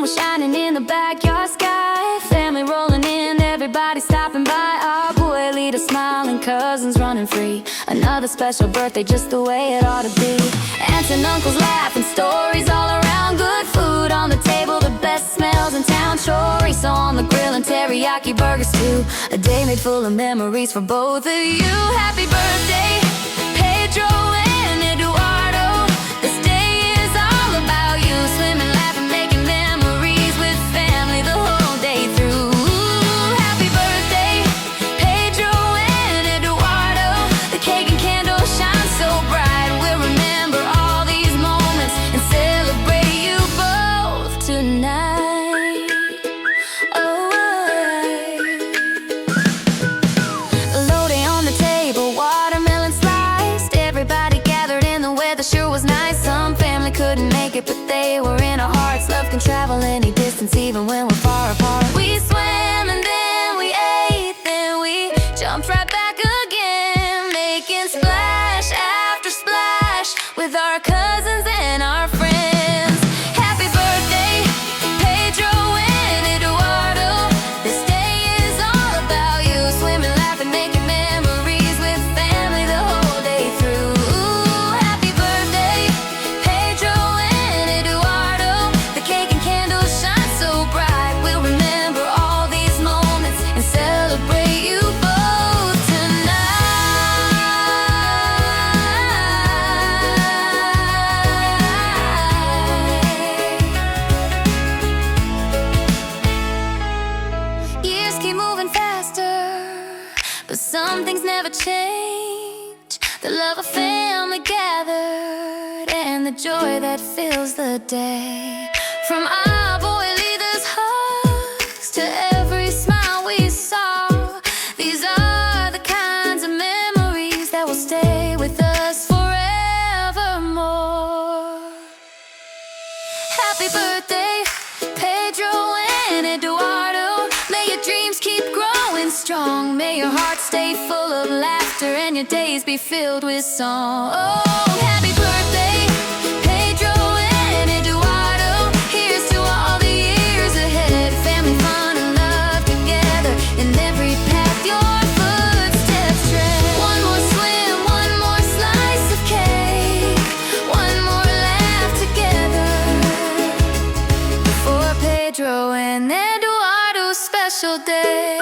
was shining in the backyard sky. Family rolling in, everybody stopping by. Abuelita smiling, cousins running free. Another special birthday, just the way it ought to be. Aunts and uncles laughing, stories all around. Good food on the table, the best smells in town. Chorizo on the grill and teriyaki burgers too. A day made full of memories for both of you. Happy birthday, Pedro and Eduardo. This day is all about you. Swimming, laughing, making memories with family the whole day through. Happy birthday, Pedro and Eduardo. The cake and candles shine so bright. We'll remember all these moments and celebrate you both tonight. Elote on the table, watermelon sliced. Everybody gathered in, the weather sure was nice. Some family couldn't make it, but they were in our hearts. Love can travel any distance, even when we're far apart. We swam and then we ate, then we jumped right back again, making splash after splash with our cousins and our friends. Happy birthday, Pedro and Eduardo. This day is all about you. Swimming, laughing, making memories with family the whole day through. Happy birthday, Pedro and Eduardo. The cake and candles shine so bright. We'll remember all these moments and celebrate you both tonight. Years keep moving faster, but some things never change. The love of family gathered and the joy that fills the day. From Abuelita's hugs to every smile we saw, these are the kinds of memories that will stay with us forevermore. Happy birthday, Pedro and Eduardo. May your dreams keep growing strong. May your heart stay full of laughter and your days be filled with song. Oh, happy birthday, Pedro and Eduardo. Here's to all the years ahead. Family fun and love together in every path your footsteps tread. One more swim, one more slice of cake, one more laugh together for Pedro and Eduardo's special day.